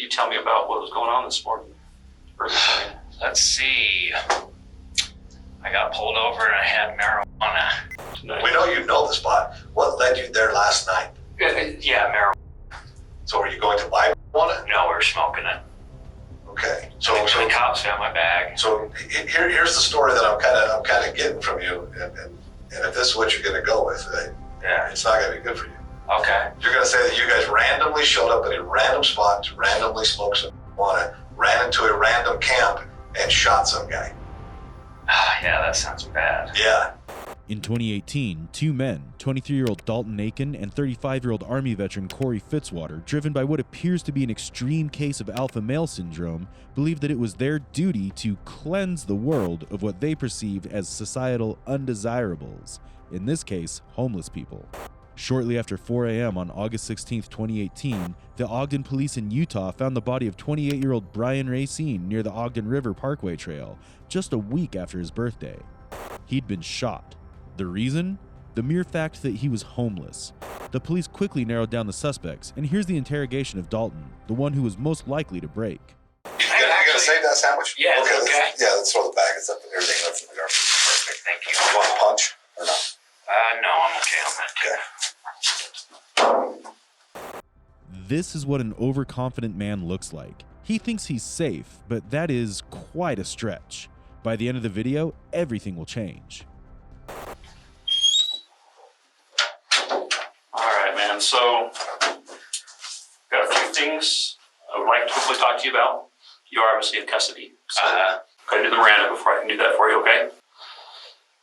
you tell me about what was going on this morning? Let's see. I got pulled over and I had marijuana. Tonight. We know you know the spot. What led you there last night? Yeah, marijuana. So are you going to buy marijuana? No, we were smoking it. Okay. So the cops found my bag. So here's the story that I'm kind of getting from you, and if this is what you're going to go with, Yeah. it's not going to be good for you. Okay. You're going to say that you guys randomly showed up at a random spot to randomly smoke some marijuana, ran into a random camp, and shot some guy. Yeah, that sounds bad. Yeah. In 2018, two men, 23-year-old Dalton Aiken and 35-year-old Army veteran Cory, driven by what appears to be an extreme case of alpha male syndrome, believed that it was their duty to cleanse the world of what they perceived as societal undesirables, in this case, homeless people. Shortly after 4 a.m. on August 16, 2018, the Ogden police in Utah found the body of 28-year-old Brian Racine near the Ogden River Parkway Trail, just a week after his birthday. He'd been shot. The reason? The mere fact that he was homeless. The police quickly narrowed down the suspects, and here's the interrogation of Dalton, the one who was most likely to break. You gonna save that sandwich? Yeah, okay. Let's throw the bag. It's up and everything that's in the garbage. Perfect, thank you. You want a punch or not? No, I'm okay on that too. This is what an overconfident man looks like. He thinks he's safe, but that is quite a stretch. By the end of the video, everything will change. Alright, man, so got a few things I would like to quickly talk to you about. You are obviously in custody. So gotta do the Miranda before I can do that for you, okay?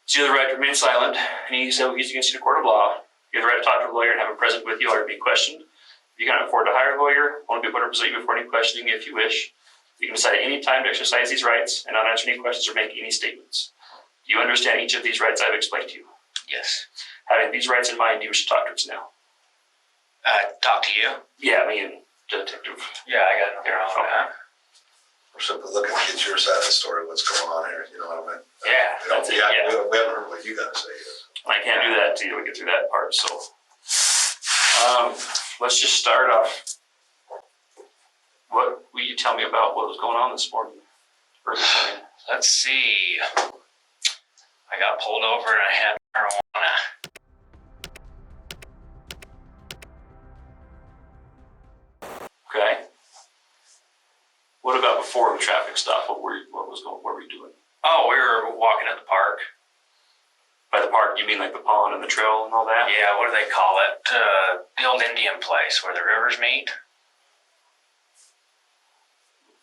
So you have the right to remain silent. Any so he's against you in a court of law. You have the right to talk to a lawyer and have him present with you or be questioned. If you cannot afford to hire a lawyer, only be able to present you before any questioning if you wish. You can decide at any time to exercise these rights and not answer any questions or make any statements. Do you understand each of these rights I've explained to you? Yes. Having these rights in mind, you wish to talk to us now. Talk to you? Yeah, me and detective. Yeah, I got nothing wrong with that. We're simply looking to get your side of the story, what's going on here, you know what I mean? Yeah, that's it, We haven't heard what you got to say yet. I can't do that until we get through that part, so. Let's just start off. What will you tell me about what was going on this morning? Let's see. I got pulled over and I had marijuana. Okay. What about before the traffic stop? What were you doing? Oh, we were walking at the park. By the park, you mean like the pond and the trail and all that? Yeah, what do they call it? The old Indian place where the rivers meet.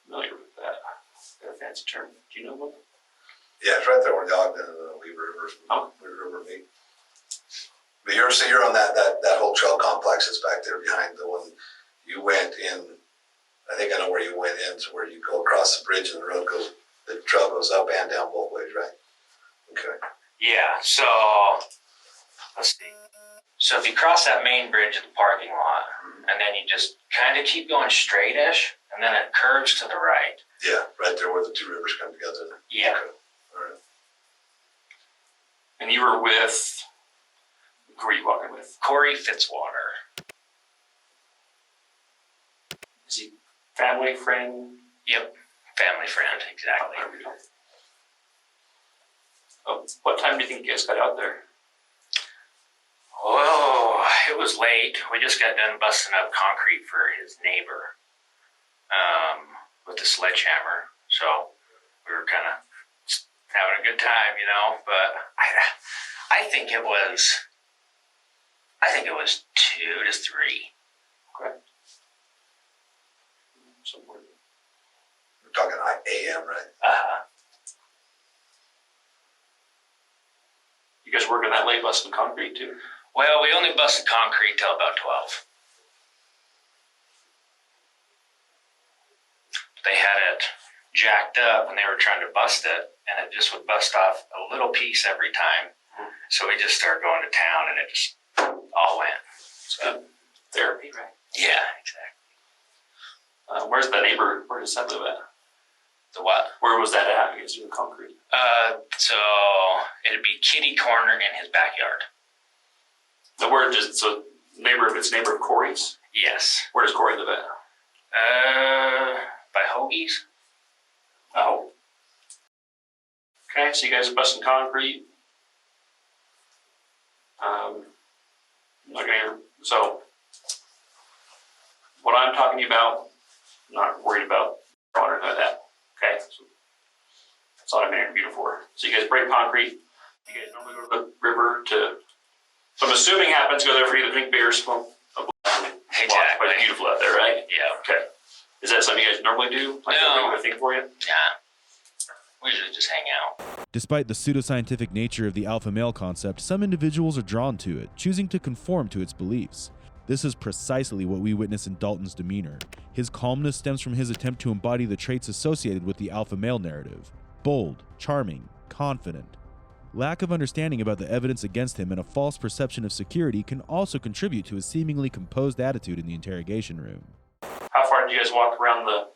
Familiar with that. Got a fancy term. Do you know one? Yeah, it's right there where the Ogden and the Weaver River meet. But you're on that whole trail complex that's back there behind the one you went in. I think I know where you went in, to where you go across the bridge and the trail goes up and down both ways, right? Okay. Yeah, so let's see. So if you cross that main bridge at the parking lot, and then you just kind of keep going straight-ish, and then it curves to the right. Yeah, right there where the two rivers come together. Yeah. Okay. All right. And you were with, who were you walking with? Cory Fitzwater. Is he family, friend? Yep, family friend, exactly. What time do you think you guys got out there? Oh, it was late. We just got done busting up concrete for his neighbor with the sledgehammer. So we were kind of having a good time, you know. But I think it was 2 to 3. Okay. Somewhere. We're talking AM, right? You guys working that late busting concrete too? Well, we only busted concrete till about 12. They had it jacked up and they were trying to bust it, and it just would bust off a little piece every time. So we just started going to town and it just all went. So therapy, right? Yeah, exactly. Where's that neighbor? Where does that live at? The what? Where was that at? You guys doing concrete? So it'd be kitty corner in his backyard. The word just so neighbor. If it's neighbor of Cory's. Yes. Where does Cory live at? hoagies. Oh. Okay, so you guys are busting concrete. Okay, so what I'm talking about, I'm not worried about or anything like that. Okay, so that's all I'm interviewing for. So you guys break concrete. You guys normally go to the river to. So I'm assuming happens go there for you to drink beer, smoke a blunt. Exactly. Quite beautiful out there, right? Yeah. Okay. Is that something you guys normally do? Like No. a regular thing for you? Yeah. We usually just hang out. Despite the pseudoscientific nature of the alpha male concept, some individuals are drawn to it, choosing to conform to its beliefs. This is precisely what we witness in Dalton's demeanor. His calmness stems from his attempt to embody the traits associated with the alpha male narrative: bold, charming, confident. Lack of understanding about the evidence against him and a false perception of security can also contribute to his seemingly composed attitude in the interrogation room. How far did you guys walk around the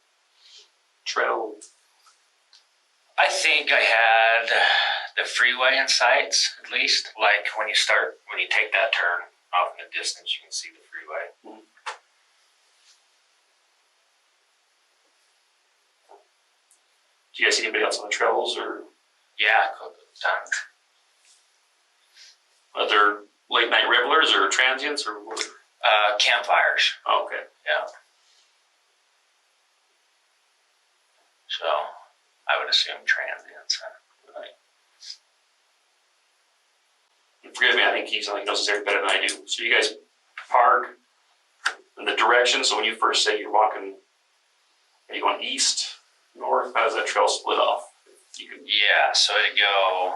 trail? I think I had the freeway in sights, at least. Like when you take that turn off in the distance, you can see the freeway. Mm-hmm. Do you guys see anybody else on the trails or Yeah, a couple of times. other late night revelers or transients or what? Campfires. Oh, okay. Yeah. So I would assume transients. Right. And forgive me, I think he knows this area better than I do. So you guys park in the direction. So when you first say you're walking, are you going east, north? How does that trail split off? You can. Yeah, so it'd go,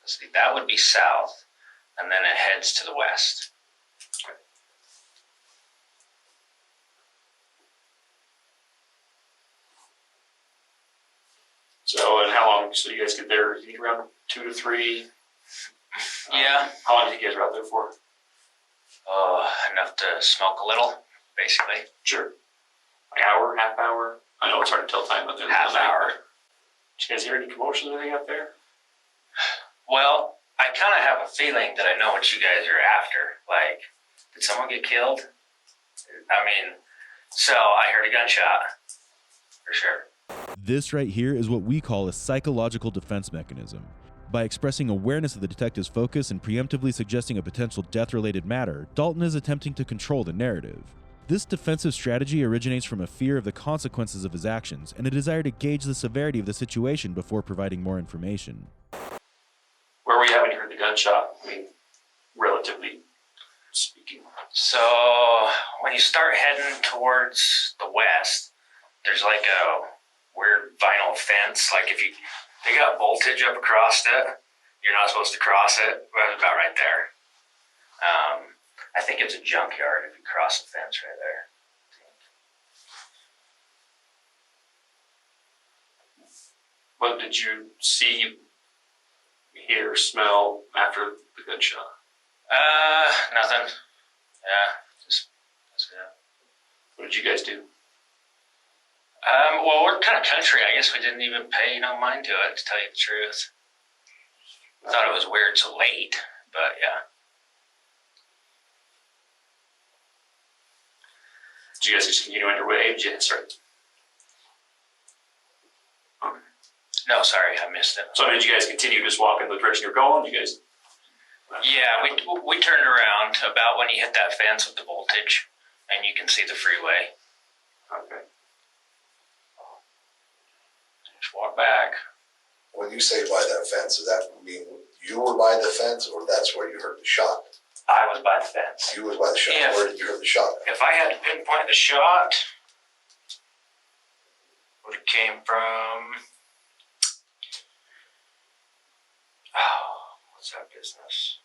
let's see, that would be south, and then it heads to the west. So, and how long? So you guys get there? You think around 2 to 3? Yeah. How long do you think you guys were out there for? Enough to smoke a little, basically. Sure. An hour, half hour? I know it's hard to tell time, but Half hour. Did you guys hear any commotion or anything out there? Well, I kind of have a feeling that I know what you guys are after. Like, did someone get killed? I mean, so I heard a gunshot, for sure. This right here is what we call a psychological defense mechanism. By expressing awareness of the detective's focus and preemptively suggesting a potential death-related matter, Dalton is attempting to control the narrative. This defensive strategy originates from a fear of the consequences of his actions and a desire to gauge the severity of the situation before providing more information. Where were you having heard the gunshot? I mean, relatively speaking. So when you start heading towards the west, there's like a weird vinyl fence. Like if they got voltage up across it, you're not supposed to cross it. Well, it's about right there. I think it's a junkyard if you cross the fence right there. What did you see, hear, smell after the gunshot? Nothing. Yeah, just that's it. What did you guys do? Well, we're kind of country. I guess we didn't even pay no mind to it, to tell you the truth. Thought it was weird so late, but yeah. Did you guys just continue on your way? Did you start? Okay. No, sorry, I missed it. So did you guys continue just walking the direction you're going? You guys? Yeah, we turned around about when you hit that fence with the voltage, and you can see the freeway. Okay. Just walk back. When you say by that fence, does that mean you were by the fence, or that's where you heard the shot? I was by the fence. You was by the shot. Yeah. Where did you hear the shot? If I had to pinpoint the shot, would have came from, what's that business?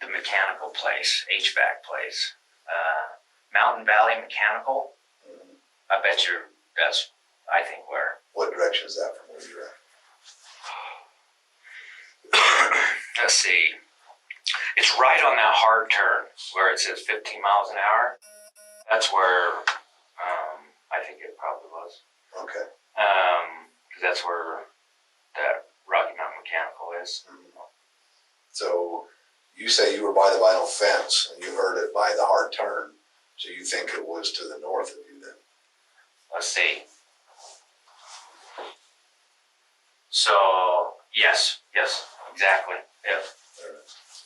The mechanical place, HVAC place, Mountain Valley Mechanical. Mm-hmm. I bet that's, I think, where. What direction is that from where you're at? Let's see. It's right on that hard turn where it says 15 miles an hour. That's where I think it probably was. Okay. Because that's where that Rocky Mountain Mechanical is. Mm-hmm. So You say you were by the vinyl fence and you heard it by the hard turn, so you think it was to the north of you then? Let's see. So, yes, exactly. Yep.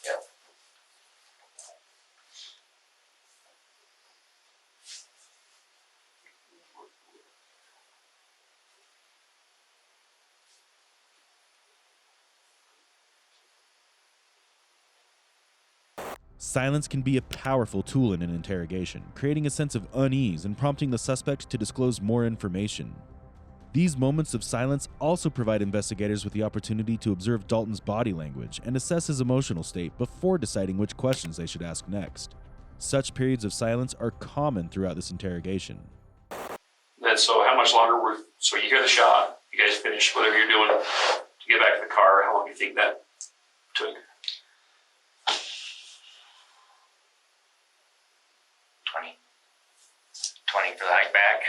Yep. Silence can be a powerful tool in an interrogation, creating a sense of unease and prompting the suspect to disclose more information. These moments of silence also provide investigators with the opportunity to observe Dalton's body language and assess his emotional state before deciding which questions they should ask next. Such periods of silence are common throughout this interrogation. And so how much longer so you hear the shot, you guys finish whatever you're doing to get back to the car, how long do you think that took? 20 for the hike back.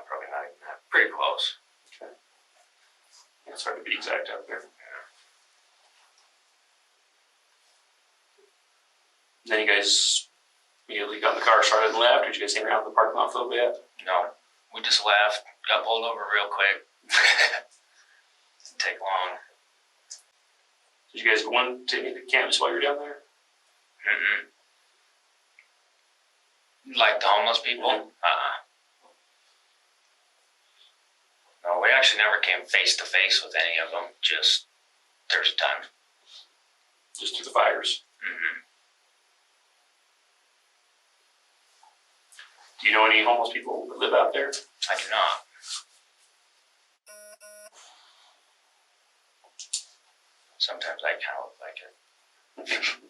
Probably not even that. Pretty close. Okay. It's hard to be exact out there. Then you guys immediately got in the car, started and left, or did you guys hang around the parking lot for a little bit? No, we just left, got pulled over real quick. Didn't take long. Did you guys go into any of the camps while you were down there? Like the homeless people? No, we actually never came face to face with any of them, just there's a ton. Just through the fires? Do you know any homeless people that live out there? I do not. Sometimes I kind of look like it.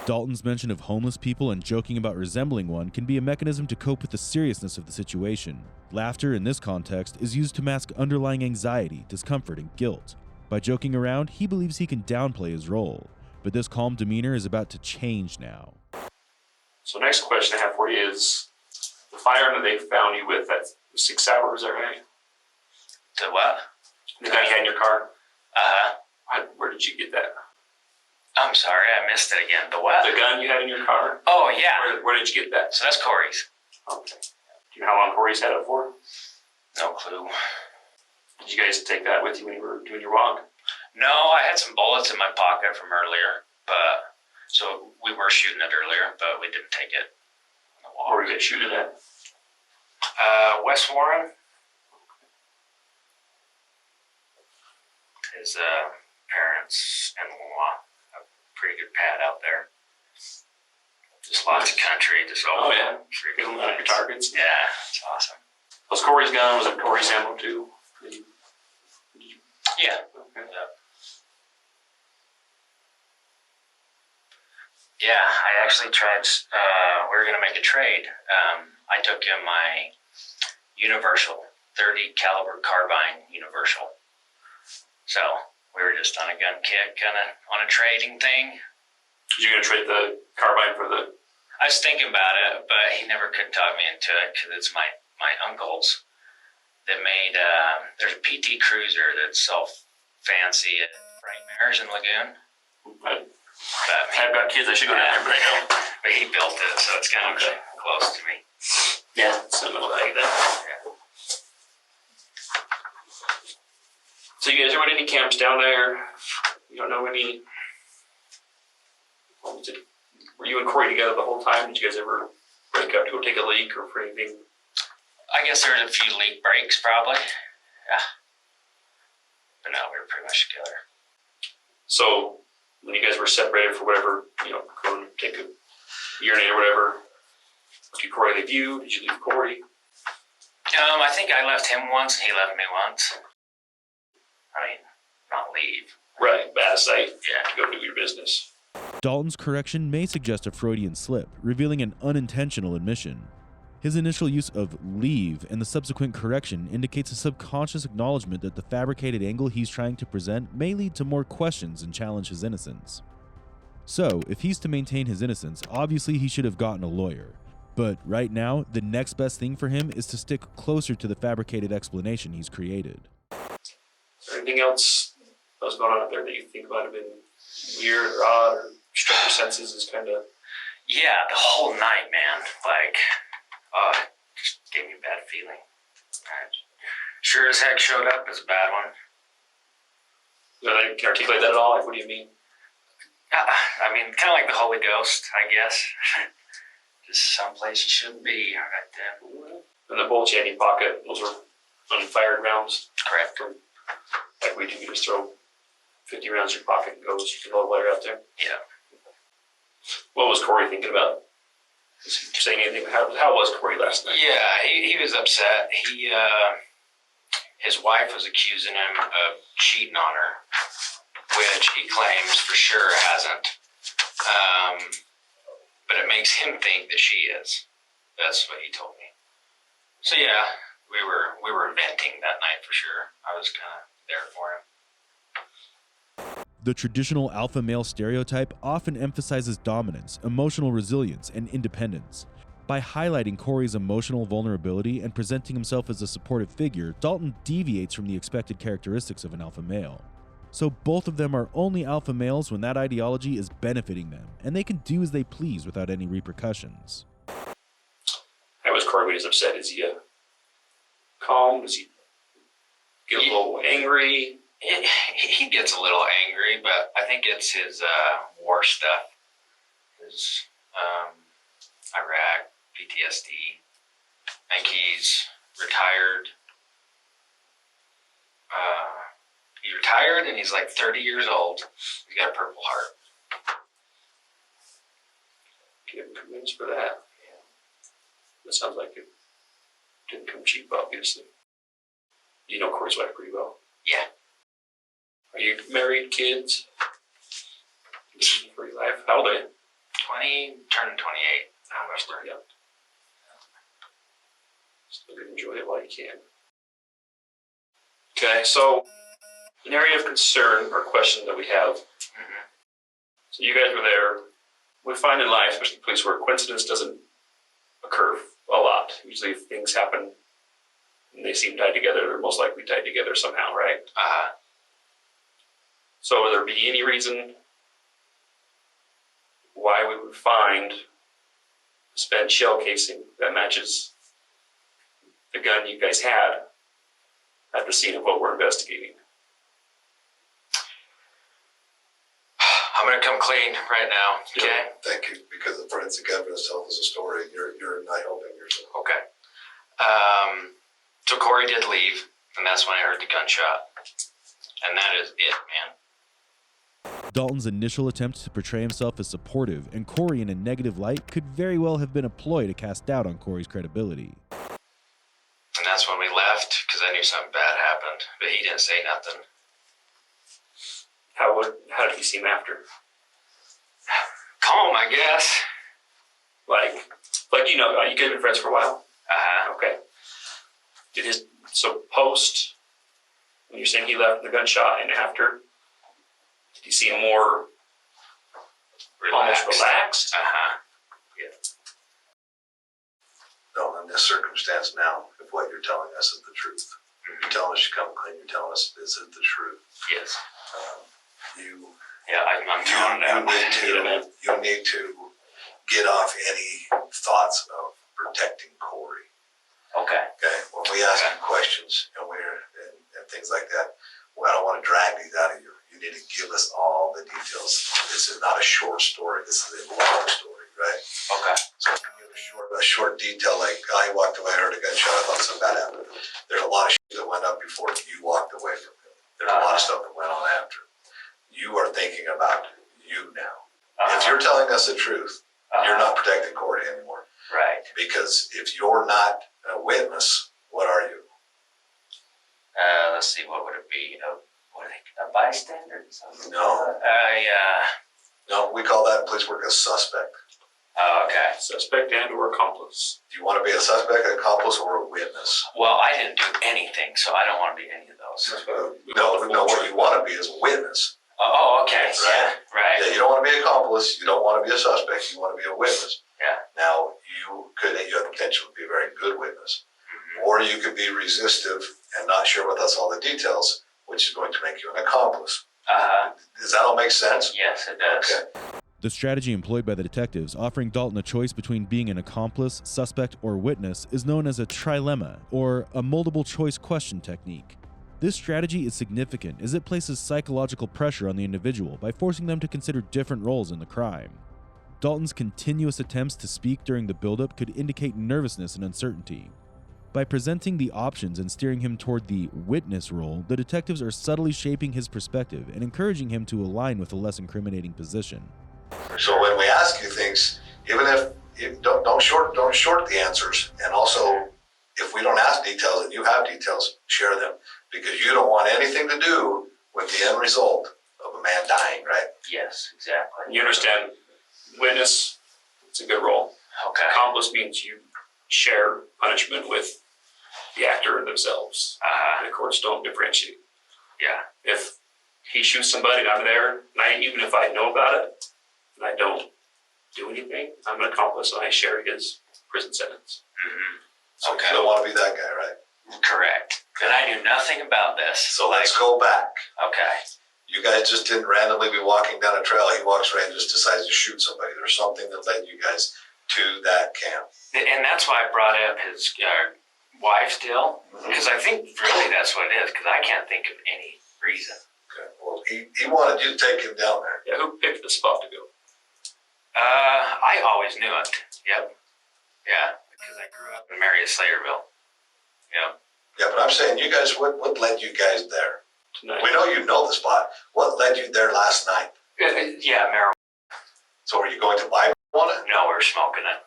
Dalton's mention of homeless people and joking about resembling one can be a mechanism to cope with the seriousness of the situation. Laughter in this context is used to mask underlying anxiety, discomfort, and guilt. By joking around, he believes he can downplay his role, but this calm demeanor is about to change now. So next question I have for you is, the firearm that they found you with, that was 6 hours, is that right? The what? The gun you had in your car? Uh-huh. Where did you get that? I'm sorry, I missed it again. The what? The gun you had in your car? Oh, yeah. Where did you get that? So that's Cory's. Okay. Do you know how long Cory's had it for? No clue. Did you guys take that with you when you were doing your walk? No, I had some bullets in my pocket from earlier, but so we were shooting it earlier, but we didn't take it on the walk. Where were you guys shooting at? West Warren. His parents in-law have a pretty good pad out there. Just lots of country, just Oh yeah, freaking getting out of your targets. Yeah, it's awesome. Was Cory's gun, was it Cory's ammo too? Yeah. Okay. Yeah, I actually tried, we were going to make a trade. I took him my Universal, 30 caliber carbine Universal. So we were just on a gun kick, kind of on a trading thing. You gonna trade the carbine for the? I was thinking about it, but he never could talk me into it because it's my uncle's that made, there's a PT Cruiser that's so fancy at Frightmares in Lagoon. I've got kids, I should go down there, but I don't. But he built it, so it's kind of close to me. Yeah, something like that. Yeah. So you guys ever went any camps down there? You don't know any? Were you and Cory together the whole time? Did you guys ever break up to go take a leak or for anything? I guess there's a few leak breaks, probably. Yeah. But no, we were pretty much together. So when you guys were separated for whatever, go and take a urinate or whatever, did Cory leave you? Did you leave Cory? I think I left him once, he left me once. I mean, not leave. Right, bad sight. Yeah. To go do your business. Dalton's correction may suggest a Freudian slip, revealing an unintentional admission. His initial use of leave and the subsequent correction indicates a subconscious acknowledgement that the fabricated angle he's trying to present may lead to more questions and challenge his innocence. So, if he's to maintain his innocence, obviously he should have gotten a lawyer. But right now, the next best thing for him is to stick closer to the fabricated explanation he's created. Is there anything else that was going on out there that you think might have been weird or odd or struck your senses as kind of... Yeah, the whole night, man. Like, just gave me a bad feeling. Sure as heck showed up as a bad one. Can you articulate that at all? Like, what do you mean? I mean, kind of like the Holy Ghost, I guess. Just someplace you shouldn't be right then. And the bullets you had in your pocket, those were unfired rounds? Correct. Like we do, you just throw 50 rounds in your pocket and goes, you can load layer out there? Yeah. What was Cory thinking about? Was he saying anything? How was Cory last night? Yeah, he was upset. His wife was accusing him of cheating on her, which he claims for sure hasn't. But it makes him think that she is. That's what he told me. So yeah, we were venting that night for sure. I was kind of there for him. The traditional alpha male stereotype often emphasizes dominance, emotional resilience, and independence. By highlighting Cory's emotional vulnerability and presenting himself as a supportive figure, Dalton deviates from the expected characteristics of an alpha male. So both of them are only alpha males when that ideology is benefiting them, and they can do as they please without any repercussions. How was Cory when he's upset? Is he calm? Does he get a little angry? He gets a little angry, but I think it's his war stuff. His Iraq, PTSD. I think he's retired. He's retired and he's like 30 years old. He's got a Purple Heart. Give him commends for that. Yeah. That sounds like it didn't come cheap, obviously. You know Cory's wife pretty well. Yeah. Are you married, kids? For your life? How old are you? 20, turning 28. How much they're young. Still enjoy it while you can. Okay, so an area of concern or question that we have. Mm-hmm. So you guys were there. We find in life, especially police work, coincidence doesn't occur a lot. Usually if things happen and they seem tied together, they're most likely tied together somehow, right? So would there be any reason why we would find spent shell casing that matches the gun you guys had at the scene of what we're investigating? I'm going to come clean right now, okay? Yeah, thank you, because the forensic evidence tells us a story. You're not helping yourself. Okay. So Cory did leave, and that's when I heard the gunshot. And that is it, man. Dalton's initial attempt to portray himself as supportive and Cory in a negative light could very well have been a ploy to cast doubt on Cory's credibility. And that's when we left, because I knew something bad happened, but he didn't say nothing. How did he seem after? Calm, I guess. Like you know, you guys been friends for a while? Okay. So post, when you're saying he left the gunshot and after, did you see him more almost relaxed? Yeah. No, in this circumstance now, if what you're telling us is the truth, you're telling us you come clean, you're telling us this is the truth. Yes. I'm You telling you need to get off any thoughts of protecting Cory. Okay. Okay. When we ask you questions and and things like that, well, I don't want to drag these out of you. You need to give us all the details. This is not a short story. This is a long story, right? Okay. So give a short detail, like I walked away, I heard a gunshot, I thought something bad happened. There's a lot of shit that went up before you walked away from him. There's a lot of stuff that went on after. You are thinking about you now. If you're telling us the truth, you're not protecting Cory anymore. Right. Because if you're not a witness, what are you? Let's see, what would it be? A bystander? No. No, we call that in police work a suspect. Oh, okay. Suspect and or accomplice. Do you want to be a suspect, an accomplice, or a witness? Well, I didn't do anything, so I don't want to be any of those. No, what you want to be is a witness. Oh, okay. Right. Yeah, right. Yeah, you don't want to be an accomplice, you don't want to be a suspect, you want to be a witness. Yeah. Now, you have the potential to be a very good witness, or you could be resistive and not share with us all the details, which is going to make you an accomplice. Does that all make sense? Yes, it does. Okay. The strategy employed by the detectives, offering Dalton a choice between being an accomplice, suspect, or witness, is known as a trilemma, or a multiple choice question technique. This strategy is significant as it places psychological pressure on the individual by forcing them to consider different roles in the crime. Dalton's continuous attempts to speak during the buildup could indicate nervousness and uncertainty. By presenting the options and steering him toward the witness role, the detectives are subtly shaping his perspective and encouraging him to align with a less incriminating position. So when we ask you things, even if you don't short the answers, and also if we don't ask details and you have details, share them, because you don't want anything to do with the end result of a man dying, right? Yes, exactly. You understand, witness, it's a good role. Okay. Accomplice means you share punishment with the actor themselves. The courts don't differentiate. Yeah. If he shoots somebody and I'm there, and even if I know about it, and I don't do anything, I'm an accomplice and I share his prison sentence. So Okay. you don't want to be that guy, right? Correct. And I knew nothing about this. So let's go back. Okay. You guys just didn't randomly be walking down a trail. He walks right and just decides to shoot somebody. There's something that led you guys to that camp. And that's why I brought up his wife's deal, because I think really that's what it is, because I can't think of any reason. Okay. Well, he wanted you to take him down there. Yeah, who picked the spot to go? I always knew it. Yep. Yeah, because I grew up in Marion Slayerville. Yep. Yeah, but I'm saying you guys, what led you guys there? Tonight. We know you know the spot. What led you there last night? Yeah, marijuana. So were you going to buy marijuana? No, we were smoking it.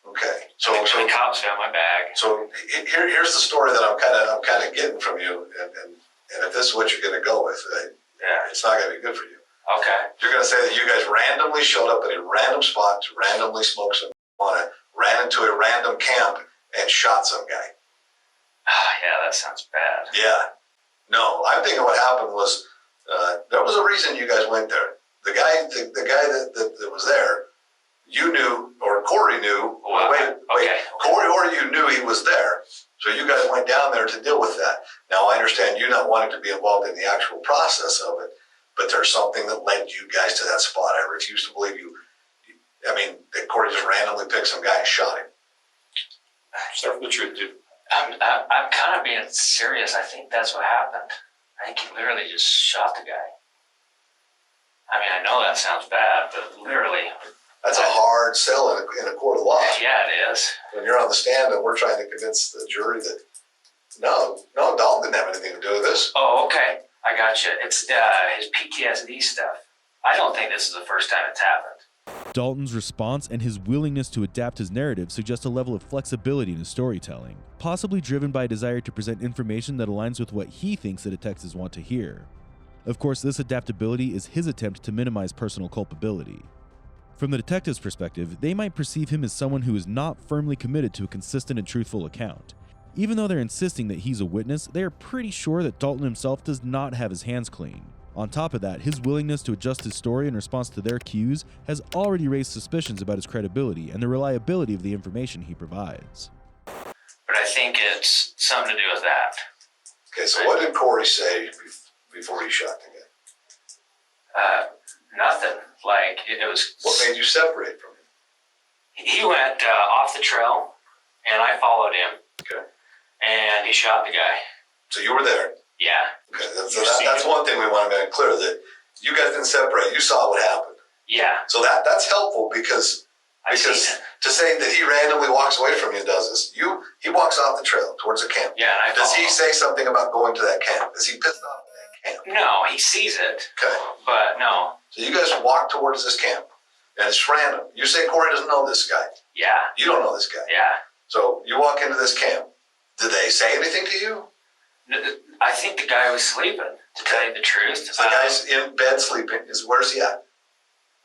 Okay. So the cops found my bag. So here's the story that I'm kind of getting from you, and if this is what you're going to go with, it's not going to be good for you. Okay. You're going to say that you guys randomly showed up at a random spot to randomly smoke some marijuana, ran into a random camp, and shot some guy. Yeah, that sounds bad. Yeah. No, I'm thinking what happened was there was a reason you guys went there. The guy that was there, you knew, or Cory knew. Wait. Cory or you knew he was there. So you guys went down there to deal with that. Now I understand you not wanting to be involved in the actual process of it, but there's something that led you guys to that spot. I refuse to believe that Cory just randomly picked some guy and shot him. Start from the truth, dude. I'm kind of being serious. I think that's what happened. I think he literally just shot the guy. I mean, I know that sounds bad, but literally. That's a hard sell in a court of law. Yeah, it is. When you're on the stand and we're trying to convince the jury that no, Dalton didn't have anything to do with this. Oh, okay. I got you. It's his PTSD stuff. I don't think this is the first time it's happened. Dalton's response and his willingness to adapt his narrative suggest a level of flexibility in his storytelling, possibly driven by a desire to present information that aligns with what he thinks the detectives want to hear. Of course, this adaptability is his attempt to minimize personal culpability. From the detective's perspective, they might perceive him as someone who is not firmly committed to a consistent and truthful account. Even though they're insisting that he's a witness, they are pretty sure that Dalton himself does not have his hands clean. On top of that, his willingness to adjust his story in response to their cues has already raised suspicions about his credibility and the reliability of the information he provides. But I think it's something to do with that. Okay, so what did Cory say before he shot the guy? Nothing. Like, it was... What made you separate from him? He went off the trail, and I followed him. Okay. And he shot the guy. So you were there? Yeah. Okay, that's one thing we want to make clear, that you guys didn't separate. You saw what happened. Yeah. So that's helpful because to say that he randomly walks away from you and does this, he walks off the trail towards a camp. Yeah, and Does he say something about going to that camp? Is he pissed off at that camp? No, he sees it. Okay. But no. So you guys walk towards this camp, and it's random. You say Cory doesn't know this guy. Yeah. You don't know this guy. Yeah. So you walk into this camp. Did they say anything to you? I think the guy was sleeping, to tell you the truth. So the guy's in bed sleeping. Where's he at?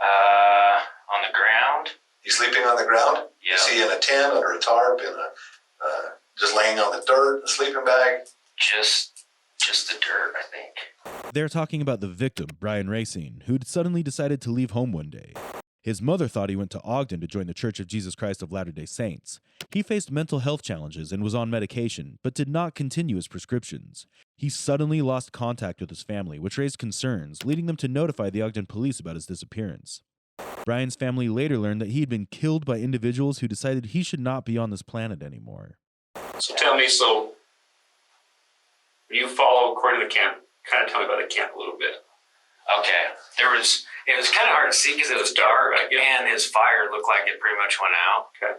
On the ground. He's sleeping on the ground? Yeah. Is he in a tent, under a tarp, just laying on the dirt, a sleeping bag? Just the dirt, I think. They're talking about the victim, Brian Racine, who'd suddenly decided to leave home one day. His mother thought he went to Ogden to join the Church of Jesus Christ of Latter-day Saints. He faced mental health challenges and was on medication, but did not continue his prescriptions. He suddenly lost contact with his family, which raised concerns, leading them to notify the Ogden police about his disappearance. Brian's family later learned that he had been killed by individuals who decided he should not be on this planet anymore. So tell me, you follow according to the camp, kind of tell me about the camp a little bit. Okay, it was kind of hard to see because it was dark, and his fire looked like it pretty much went out. Okay.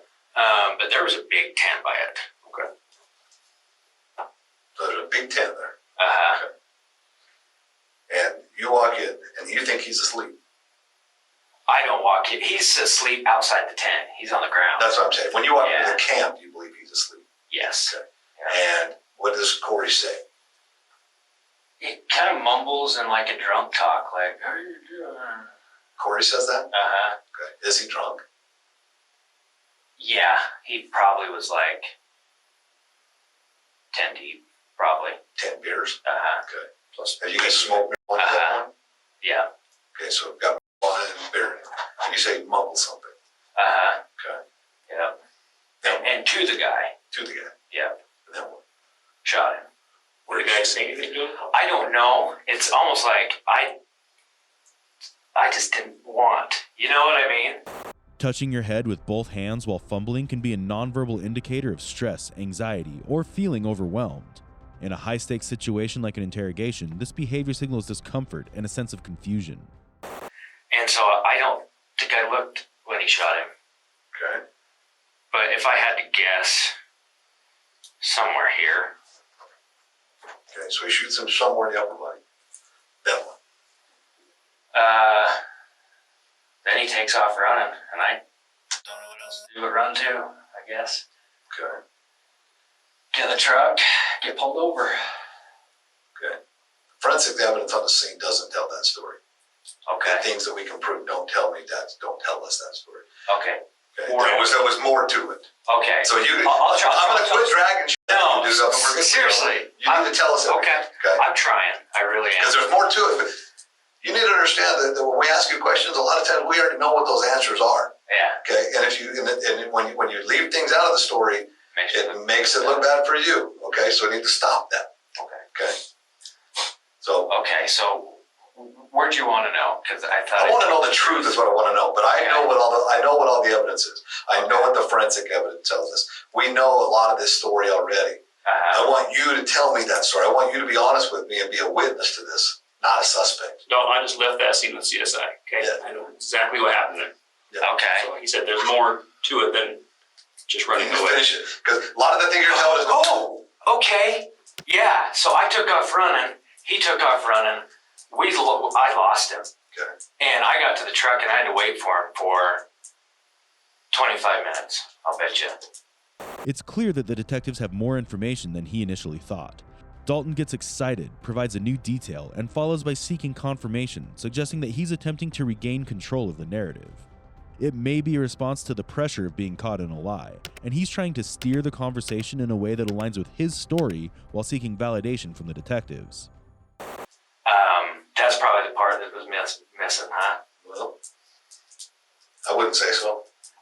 But there was a big tent by it. Okay. So there's a big tent there. Uh-huh. Okay. And you walk in, and you think he's asleep. I don't walk in. He's asleep outside the tent. He's on the ground. That's what I'm saying. When you walk into the camp, you believe he's asleep. Yes. Okay. Yeah. And what does Cory say? He kind of mumbles in like a drunk talk, like, how are you doing? Cory says that? Uh-huh. Okay. Is he drunk? Yeah, he probably was like 10 deep, probably. 10 beers? Uh-huh. Okay. Plus, have you guys smoked marijuana at that point? Yeah. Okay, so we've got marijuana and beer. And you say mumble something. Uh-huh. Okay. Yep. And to the guy. To the guy. Yep. And then what? Shot him. Were the guys saying anything to him? I don't know. It's almost like I just didn't want. You know what I mean? Touching your head with both hands while fumbling can be a nonverbal indicator of stress, anxiety, or feeling overwhelmed. In a high-stakes situation like an interrogation, this behavior signals discomfort and a sense of confusion. And so I don't think I looked when he shot him. Okay. But if I had to guess, somewhere here. Okay, so he shoots him somewhere in the upper body. Then what? Then he takes off running, and I don't know what else to do but run too, I guess. Okay. Get in the truck, get pulled over. Okay. Forensic evidence on the scene doesn't tell that story. Okay. The things that we can prove don't tell us that story. Okay. Okay. There was more to it. Okay. So you, I'll try. I'm going to quit dragging shit. No, You do something we're gonna- seriously. You need to tell us everything. Okay. I'm trying. I really am. Because there's more to it. But you need to understand that when we ask you questions, a lot of times we already know what those answers are. Yeah. Okay. And if you and when you leave things out of the story, it makes it look bad for you. Okay. So we need to stop that. Okay. Okay. So Okay. So where'd you want to know? Because I thought I want to know the truth is what I want to know. But I know what all the evidence is. I know what the forensic evidence tells us. We know a lot of this story already. I want you to tell me that story. I want you to be honest with me and be a witness to this, not a suspect. No, I just left that scene with CSI. Okay, Yeah. I know exactly what happened there. Yeah. Okay. So he said there's more to it than just running You can away. finish it. Because a lot of the things you're telling us, Oh, okay. Yeah. So I took off running. He took off running. I lost him. Okay. And I got to the truck and I had to wait for him for 25 minutes. I'll bet you. It's clear that the detectives have more information than he initially thought. Dalton gets excited, provides a new detail, and follows by seeking confirmation, suggesting that he's attempting to regain control of the narrative. It may be a response to the pressure of being caught in a lie, and he's trying to steer the conversation in a way that aligns with his story while seeking validation from the detectives. That's probably the part that was missing, huh? well, I wouldn't say so.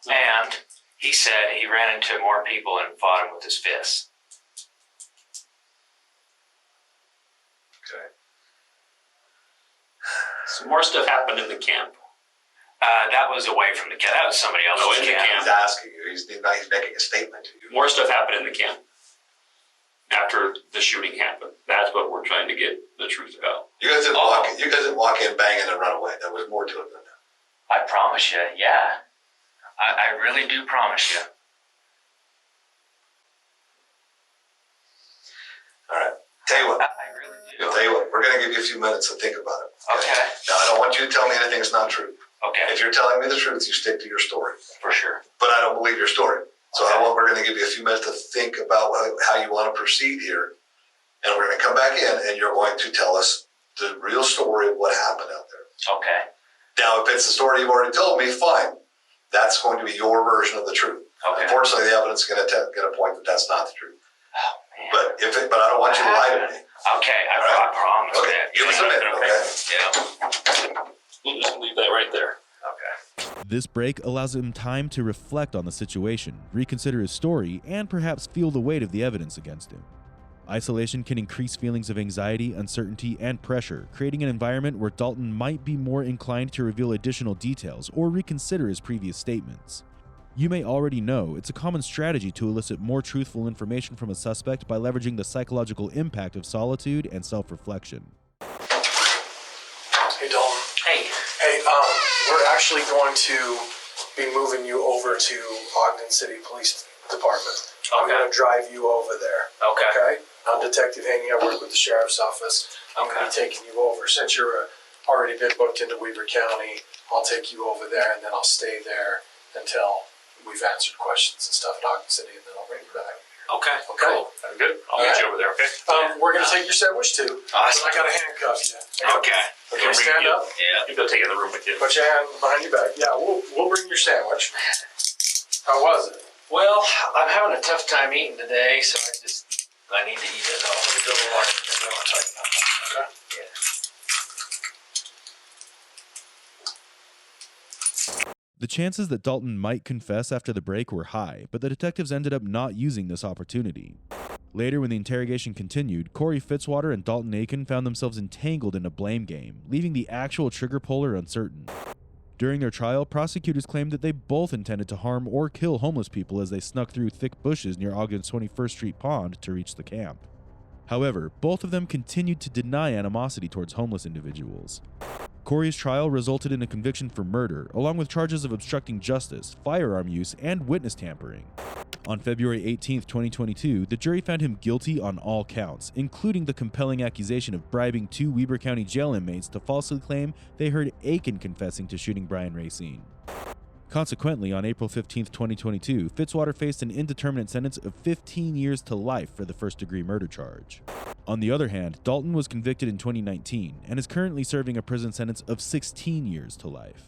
And he said he ran into more people and fought them with his fists. Okay. So more stuff happened in the camp. That was away from the camp. That was somebody else's No, in the camp. camp. He's asking you. He's making a statement to you. More stuff happened in the camp after the shooting happened. That's what we're trying to get the truth about. You guys didn't walk in banging and run away. There was more to it than that. I promise you, yeah. I really do promise you. All right. Tell you what. I really do. Tell you what. We're going to give you a few minutes to think about it. Okay. Now, I don't want you to tell me anything that's not true. Okay, If you're telling me the truth, you stick to your story. for sure. But I don't believe your story. So Okay. we're going to give you a few minutes to think about how you want to proceed here. And we're going to come back in and you're going to tell us the real story of what happened out there. Okay. Now, if it's the story you've already told me, fine. That's going to be your version of the truth. Okay. Unfortunately, the evidence is going to point that that's not the truth. Oh, man. But I don't want you to lie to me. Okay, I All right. promise Okay, that. give us a minute, okay? Yeah. We'll just leave that right there. Okay. This break allows him time to reflect on the situation, reconsider his story, and perhaps feel the weight of the evidence against him. Isolation can increase feelings of anxiety, uncertainty, and pressure, creating an environment where Dalton might be more inclined to reveal additional details or reconsider his previous statements. You may already know it's a common strategy to elicit more truthful information from a suspect by leveraging the psychological impact of solitude and self-reflection. Hey, Dalton. Hey. Hey, we're actually going to be moving you over to Ogden City Police Department. I'm going to drive you over there. Okay? I'm Detective Haney. I work with the Sheriff's Office. I'm going to be taking you over. Since you're already been booked into Weber County, I'll take you over there, and then I'll stay there until we've answered questions and stuff at Ogden City, and then I'll bring you back. Okay. Cool. I'm good. I'll meet you over there, okay? We're going to take your sandwich, too. Awesome. But I got to handcuff you. Okay. Okay, stand up. Yeah. You go take it in the room with you. Put your hand behind your back. Yeah, we'll bring your sandwich. How was it? Well, I'm having a tough time eating today, so I need to eat it all. Let me go to the water. I'll tell you about that, okay? Yeah. The chances that Dalton might confess after the break were high, but the detectives ended up not using this opportunity. Later, when the interrogation continued, Cory Fitzwater and Dalton Aiken found themselves entangled in a blame game, leaving the actual trigger puller uncertain. During their trial, prosecutors claimed that they both intended to harm or kill homeless people as they snuck through thick bushes near Ogden's 21st Street Pond to reach the camp. However, both of them continued to deny animosity towards homeless individuals. Cory's trial resulted in a conviction for murder, along with charges of obstructing justice, firearm use, and witness tampering. On February 18, 2022, the jury found him guilty on all counts, including the compelling accusation of bribing 2 Weber County jail inmates to falsely claim they heard Aiken confessing to shooting Brian Racine. Consequently, on April 15, 2022, Fitzwater faced an indeterminate sentence of 15 years to life for the first-degree murder charge. On the other hand, Dalton was convicted in 2019 and is currently serving a prison sentence of 16 years to life.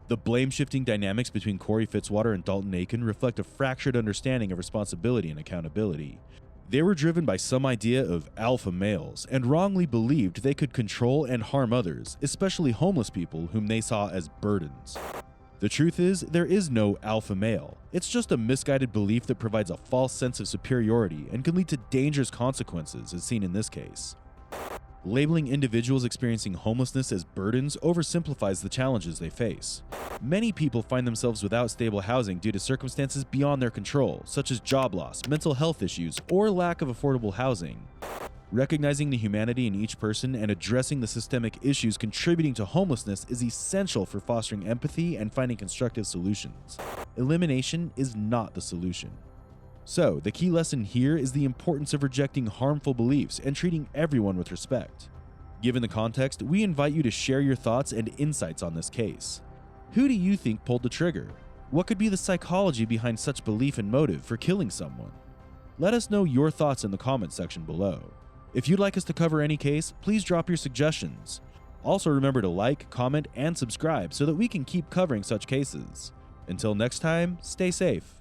The blame-shifting dynamics between Cory Fitzwater and Dalton Aiken reflect a fractured understanding of responsibility and accountability. They were driven by some idea of alpha males and wrongly believed they could control and harm others, especially homeless people whom they saw as burdens. The truth is, there is no alpha male. It's just a misguided belief that provides a false sense of superiority and can lead to dangerous consequences, as seen in this case. Labeling individuals experiencing homelessness as burdens oversimplifies the challenges they face. Many people find themselves without stable housing due to circumstances beyond their control, such as job loss, mental health issues, or lack of affordable housing. Recognizing the humanity in each person and addressing the systemic issues contributing to homelessness is essential for fostering empathy and finding constructive solutions. Elimination is not the solution. So, the key lesson here is the importance of rejecting harmful beliefs and treating everyone with respect. Given the context, we invite you to share your thoughts and insights on this case. Who do you think pulled the trigger? What could be the psychology behind such belief and motive for killing someone? Let us know your thoughts in the comments section below. If you'd like us to cover any case, please drop your suggestions. Also remember to like, comment, and subscribe so that we can keep covering such cases. Until next time, stay safe.